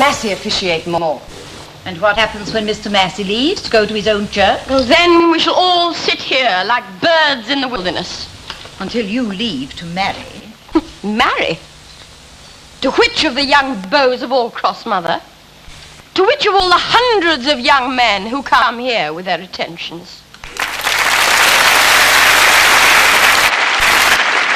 Massey officiate more. And what happens when Mr. Massey leaves to go to his own church? Well, then we shall all sit here like birds in the wilderness. Until you leave to marry. Marry? To which of the young beaux of Allcross, Mother? To which of all the hundreds of young men who come here with their attentions?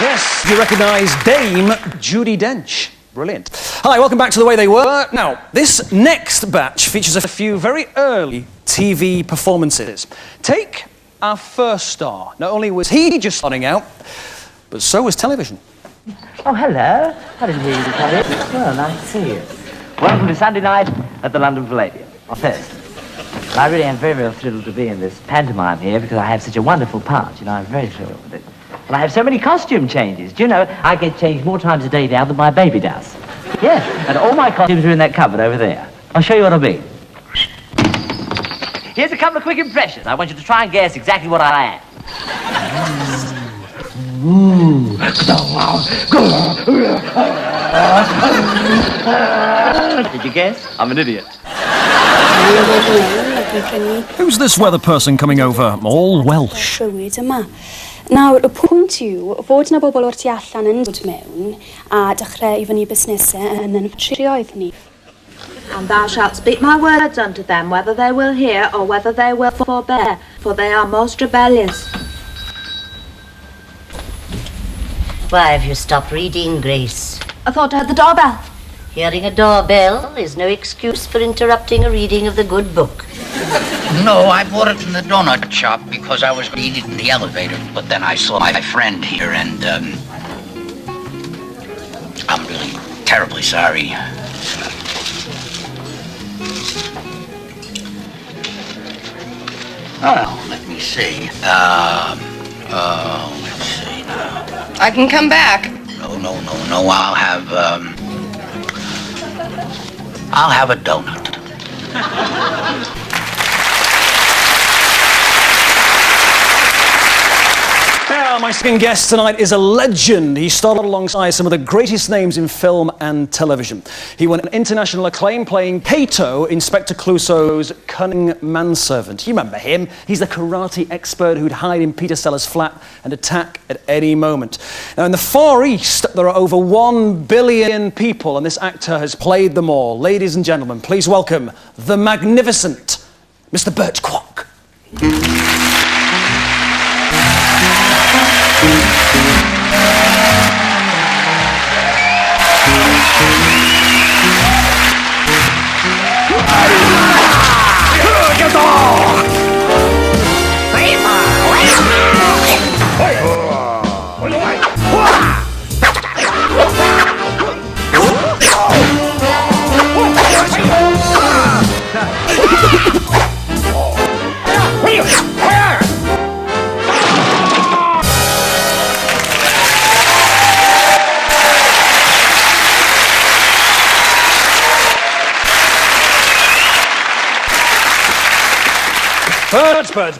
Yes, you recognise Dame Judi Dench. Brilliant. Hi, welcome back to The Way They Were. Now, this next batch features a few very early TV performances. Take our first star. Not only was he just starting out, but so was television. Oh, hello. I didn't hear you come in. Well, nice to see you. Welcome to Sunday night at the London Palladium, or Thursday. Well, I really am very, very thrilled to be in this pantomime here because I have such a wonderful part. You know, I'm very thrilled with it. And I have so many costume changes. Do you know, I get changed more times a day now than my baby does. Yes, and all my costumes are in that cupboard over there. I'll show you what I mean. Here's a couple of quick impressions. I want you to try and guess exactly what I am. Did you guess? I'm an idiot. Who's this weather person coming over? All Welsh. Nawr, y pwynt yw fod yna bobl o'r tu allan yn dod mewn a dechrau i fyny busnesau yn trioedd ni. And thou shalt speak my words unto them, whether they will hear or whether they will forbear, for they are most rebellious. Why have you stopped reading, Grace? I thought I heard the doorbell. Hearing a doorbell is no excuse for interrupting a reading of the good book. No, I bought it from the donut shop because I was reading it in the elevator. But then I saw my friend here and, I'm really terribly sorry. Oh, let me see. Let's see now. I can come back. No, I'll have a donut. Now, my second guest tonight is a legend. He started alongside some of the greatest names in film and television. He won an international acclaim playing Kato, Inspector Clouseau's cunning manservant. You remember him. He's the karate expert who'd hide in Peter Sellers' flat and attack at any moment. Now, in the Far East, there are over 1 billion people, and this actor has played them all. Ladies and gentlemen, please welcome the magnificent Mr. Burt Kwouk.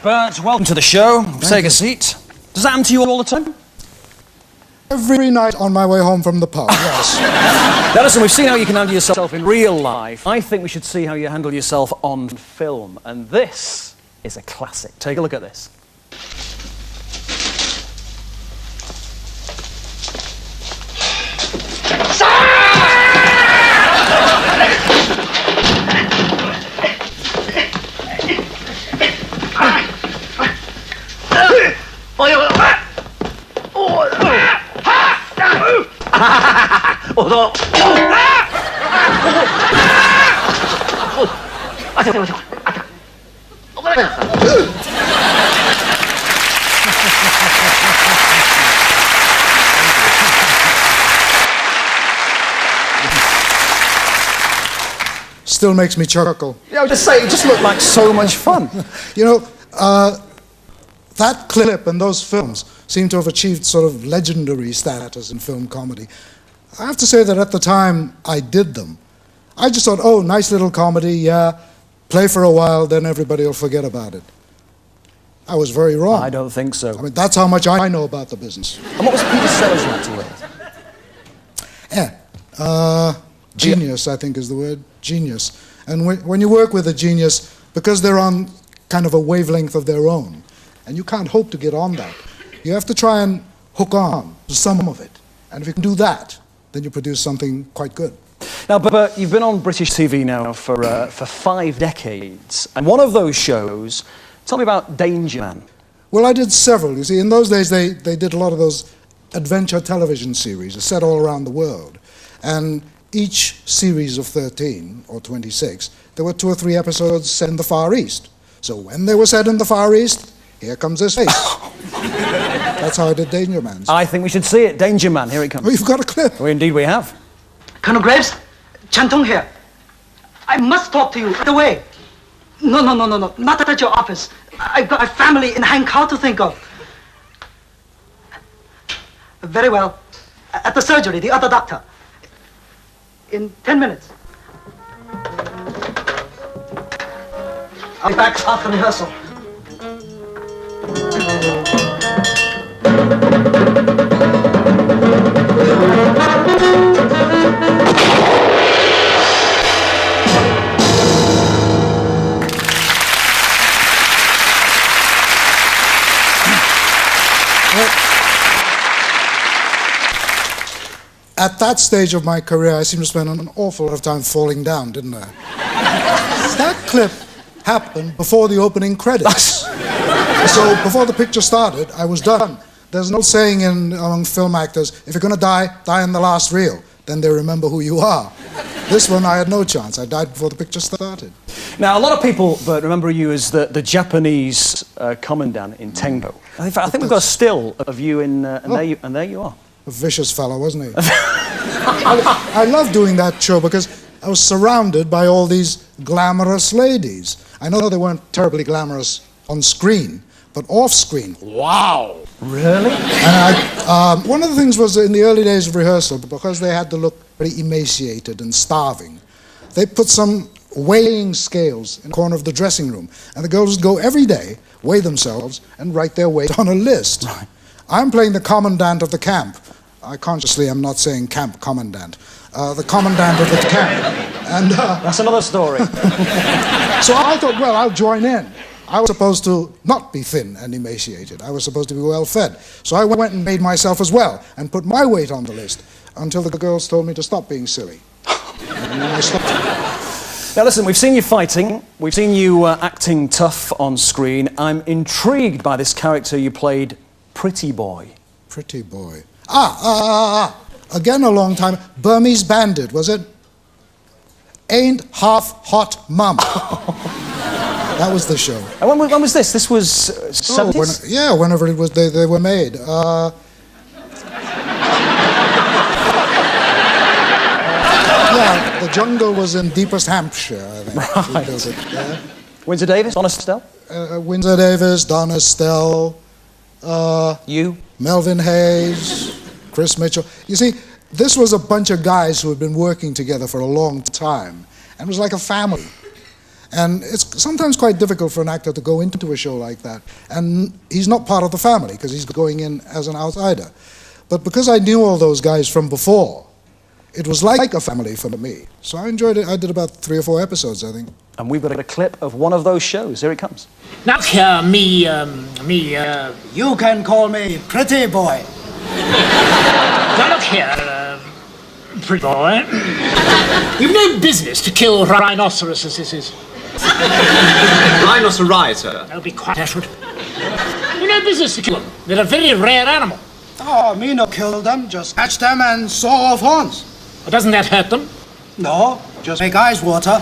Burt, welcome to the show. Take a seat. Does that happen to you all the time? Every night on my way home from the pub, yes. Now listen, we've seen how you can handle yourself in real life. I think we should see how you handle yourself on film. And this is a classic. Take a look at this. Still makes me chuckle. Yeah, I would just say, it just looked like so much fun. You know, that clip and those films seem to have achieved sort of legendary status in film comedy. I have to say that at the time I did them, I just thought, oh, nice little comedy, yeah, play for a while, then everybody will forget about it. I was very wrong. I don't think so. I mean, that's how much I know about the business. And what was Peter Sellers like to work with? Yeah, Genius, I think, is the word. Genius. And when you work with a genius, because they're on kind of a wavelength of their own, and you can't hope to get on that, you have to try and hook on to some of it. And if you can do that, then you produce something quite good. Now, Burt, you've been on British TV now for 5 decades, and one of those shows, tell me about Danger Man. Well, I did several. You see, in those days, they did a lot of those adventure television series set all around the world. And each series of 13 or 26, there were 2 or 3 episodes set in the Far East. So when they were set in the Far East, here comes his face. That's how I did Danger Man. I think we should see it. Danger Man, here it comes. Oh, you've got a clip. Well, indeed we have. Colonel Graves, Chantong here. I must talk to you right away. No, not at your office. I've got a family in Hankow to think of. Very well. At the surgery, the other doctor. In 10 minutes. I'll be back after rehearsal. At that stage of my career, I seemed to spend an awful lot of time falling down, didn't I? That clip happened before the opening credits. So before the picture started, I was done. There's an old saying among film actors, if you're going to die, die in the last reel. Then they remember who you are. This one, I had no chance. I died before the picture started. Now, a lot of people, Burt, remember you as the Japanese commandant in Tenko. In fact, I think we've got a still of you in, and there you are. A vicious fellow, wasn't he? I loved doing that show because I was surrounded by all these glamorous ladies. I know they weren't terribly glamorous on screen, but off screen, wow! Really? And one of the things was in the early days of rehearsal, because they had to look very emaciated and starving, they put some weighing scales in the corner of the dressing room, and the girls would go every day, weigh themselves, and write their weight on a list. Right. I'm playing the commandant of the camp. I consciously am not saying camp commandant. The commandant of the camp. And that's another story. So I thought, well, I'll join in. I was supposed to not be thin and emaciated. I was supposed to be well fed. So I went and made myself as well and put my weight on the list until the girls told me to stop being silly. And then I stopped. Now listen, we've seen you fighting, we've seen you acting tough on screen. I'm intrigued by this character you played, Pretty Boy. Pretty Boy. Again a long time. Burmese Bandit, was it? Ain't Half Hot Mum. That was the show. And when was this? This was 70s? Yeah, whenever it was they were made. Yeah, the jungle was in deepest Hampshire, I think. Right. It, yeah. Windsor Davis, Donna Estelle? Windsor Davis, Donna Estelle. You? Melvin Hayes, Chris Mitchell. You see, this was a bunch of guys who had been working together for a long time, and it was like a family. And it's sometimes quite difficult for an actor to go into a show like that, and he's not part of the family because he's going in as an outsider. But because I knew all those guys from before, it was like a family for me. So I enjoyed it. I did about 3 or 4 episodes, I think. And we've got a clip of one of those shows. Here it comes. Now, you can call me Pretty Boy. Now, look here, Pretty Boy. You've no business to kill rhinoceroses, this is. Rhinoceri, sir. I'll be quiet, Ashwood. You've no business to kill them. They're a very rare animal. Oh, me no kill them, just catch them and saw off horns. Well, doesn't that hurt them? No, just make eyes water.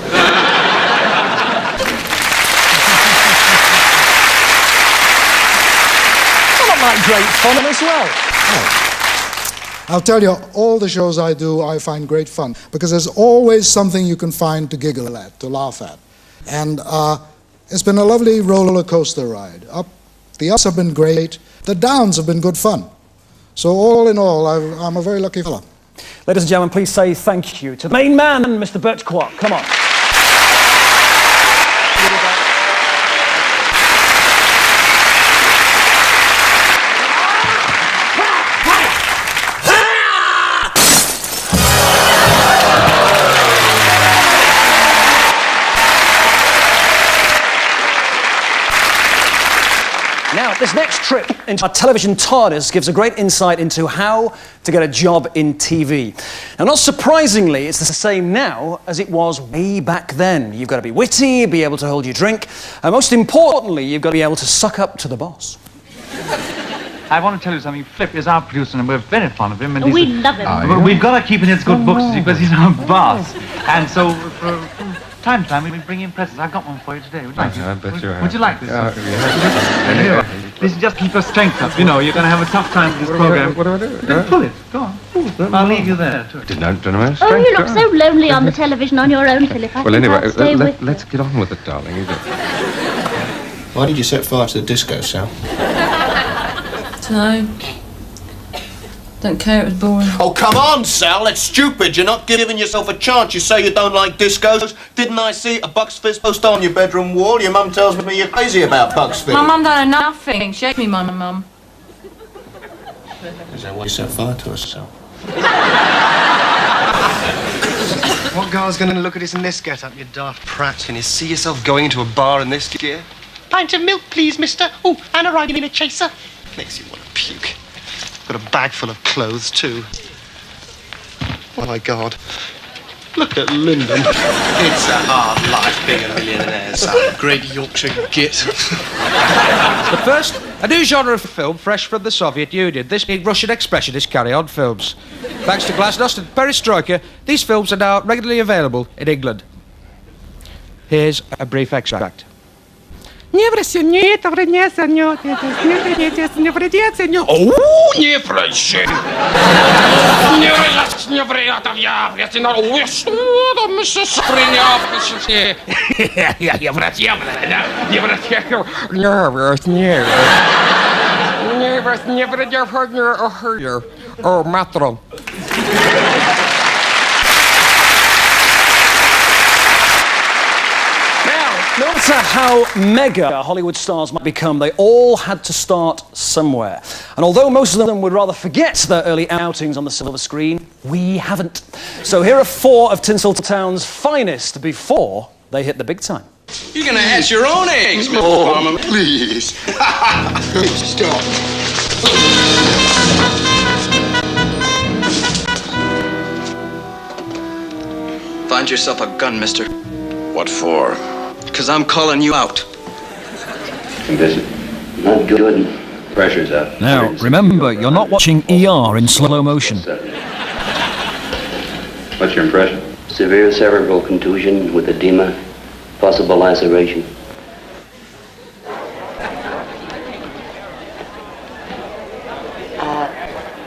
Like great fun as well. Oh. I'll tell you, all the shows I do, I find great fun because there's always something you can find to giggle at, to laugh at. And it's been a lovely roller coaster ride. The ups have been great, the downs have been good fun. So all in all, I'm a very lucky fella. Ladies and gentlemen, please say thank you to the main man, Mr. Burt Kwouk. Come on. This next trip into our television TARDIS gives a great insight into how to get a job in TV. Now, not surprisingly, it's the same now as it was way back then. You've got to be witty, be able to hold your drink, and most importantly, you've got to be able to suck up to the boss. I want to tell you something. Flip is our producer, and we're very fond of him. And We love him. But we've got to keep in his good books because he's our boss. And so, from time to time, we bring in presents. I've got one for you today. Would you like I bet you have. Would you like this? Yeah. This is just keep your strength up. You know, you're going to have a tough time with this program. What do I do? Pull it. Go on. I'll leave you there. Don't know. Oh, you look so lonely on the television on your own, Philip. Well, anyway, let's get on with it, darling. Why did you set fire to the disco, Sal? No. Don't care, it was boring. Oh, come on, Sal, that's stupid. You're not giving yourself a chance. You say you don't like discos. Didn't I see a Bucks Fizz poster on your bedroom wall? Your mum tells me you're crazy about Bucks Fizz. My mum don't know nothing. She hates me, my mum. Is that why you set fire to us, Sal? What girl's going to look at us in this get-up, you daft prat? Can you see yourself going into a bar in this gear? Pint of milk, please, mister. Oh, and a riding in a chaser. Makes you want to puke. Got a bag full of clothes, too. Oh, my God. Look at Lyndon. It's a hard life being a millionaire, son. Great Yorkshire git. But first, a new genre of film fresh from the Soviet Union. This being Russian expressionist carry-on films. Thanks to Glasnost and Perestroika, these films are now regularly available in England. Here's a brief extract. Oh, не прощай. Oh, matron. No matter how mega Hollywood stars might become, they all had to start somewhere. And although most of them would rather forget their early outings on the silver screen, we haven't. So here are 4 of Tinseltown's finest before they hit the big time. You're gonna hatch your own eggs, Mr. Palmer. Please. Stop. Find yourself a gun, mister. What for? Because I'm calling you out. Condition. Not good. Pressure's up. Now, remember, you're not watching ER in slow motion. What's your impression? Severe cerebral contusion with edema, possible laceration.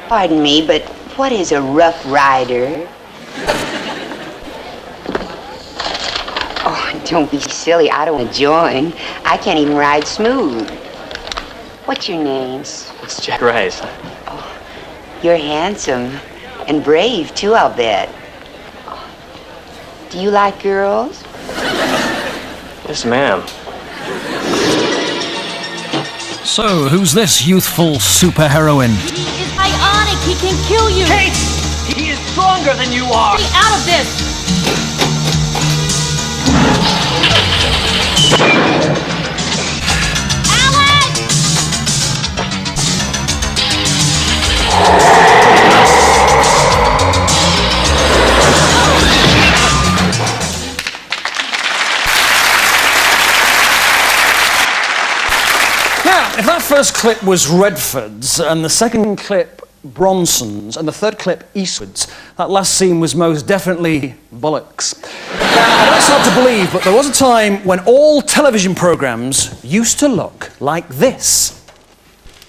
Pardon me, but what is a Rough Rider? Don't be silly. I don't want to join. I can't even ride smooth. What's your name? It's Jack Rice. Oh, you're handsome and brave, too, I'll bet. Do you like girls? Yes, ma'am. So, who's this youthful superheroine? He is bionic. He can kill you. Kate! He is stronger than you are. Stay out of this. Now, if that first clip was Redford's, and the second clip Bronson's, and the third clip Eastwood's, that last scene was most definitely bollocks. Now, that's hard to believe, but there was a time when all television programmes used to look like this.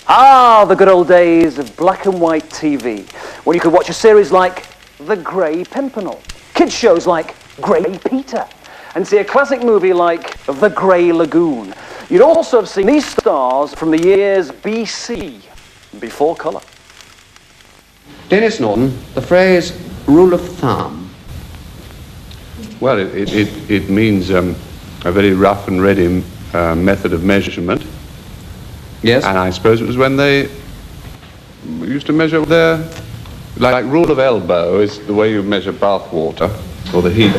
Ah, the good old days of black and white TV, when you could watch a series like The Grey Pimpernel, kids shows like Grey Peter, and see a classic movie like The Grey Lagoon. You'd also have seen these stars from the years BC, before colour. Dennis Norton, the phrase rule of thumb. Well, it means a very rough and ready method of measurement. Yes. And I suppose it was when they used to measure their, like rule of elbow is the way you measure bath water, or the heat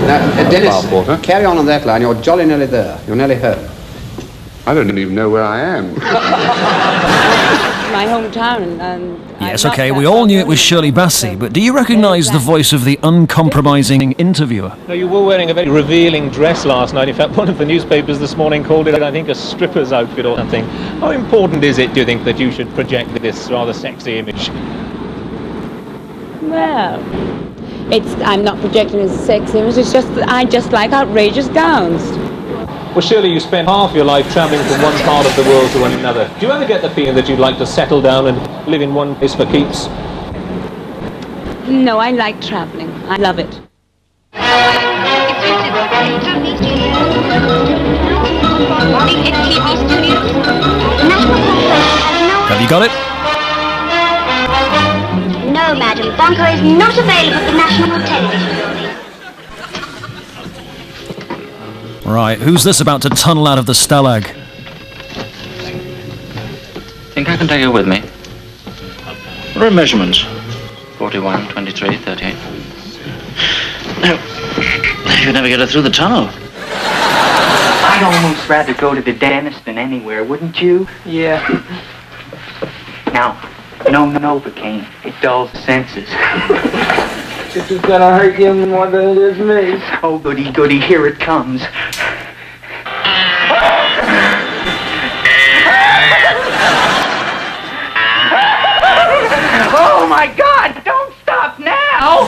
Now, Dennis, bath water. carry on that line. You're jolly nearly there. You're nearly home. I don't even know where I am. My hometown, and Yes, okay, we all knew it was Shirley Bassey, but do you recognise the voice of the uncompromising interviewer? No, you were wearing a very revealing dress last night. In fact, one of the newspapers this morning called it, I think, a stripper's outfit or something. How important is it, do you think, that you should project this rather sexy image? well, I'm not projecting as a sex image. It's just that I just like outrageous gowns. Well, surely you spend half your life travelling from one part of the world to another. Do you ever get the feeling that you'd like to settle down and live in one place for keeps? No, I like traveling. I love it. Have you got it? No, madam. Bunker is not available at the National Television Building. Right, who's this about to tunnel out of the Stalag? Think I can take you with me? What are measurements? 41, 23, 38. No, you'd never get her through the tunnel. I'd almost rather go to the dentist than anywhere, wouldn't you? Yeah. Now, no Novocaine. It dulls the senses. This is gonna hurt you more than it is me. Oh, goody, goody, here it comes. Oh my God! Don't stop now!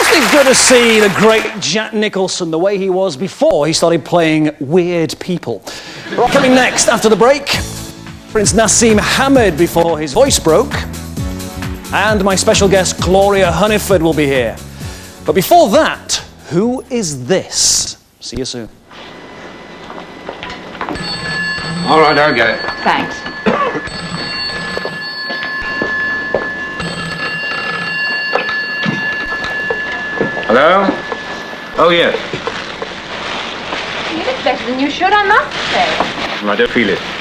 Isn't it good to see the great Jack Nicholson the way he was before he started playing weird people? Right, coming next after the break, Prince Nassim Hamed before his voice broke, and my special guest Gloria Hunniford will be here. But before that, who is this? See you soon. All right, I'll get it. Thanks. Hello? Oh, yes. You look better than you should, I must say. I don't feel it.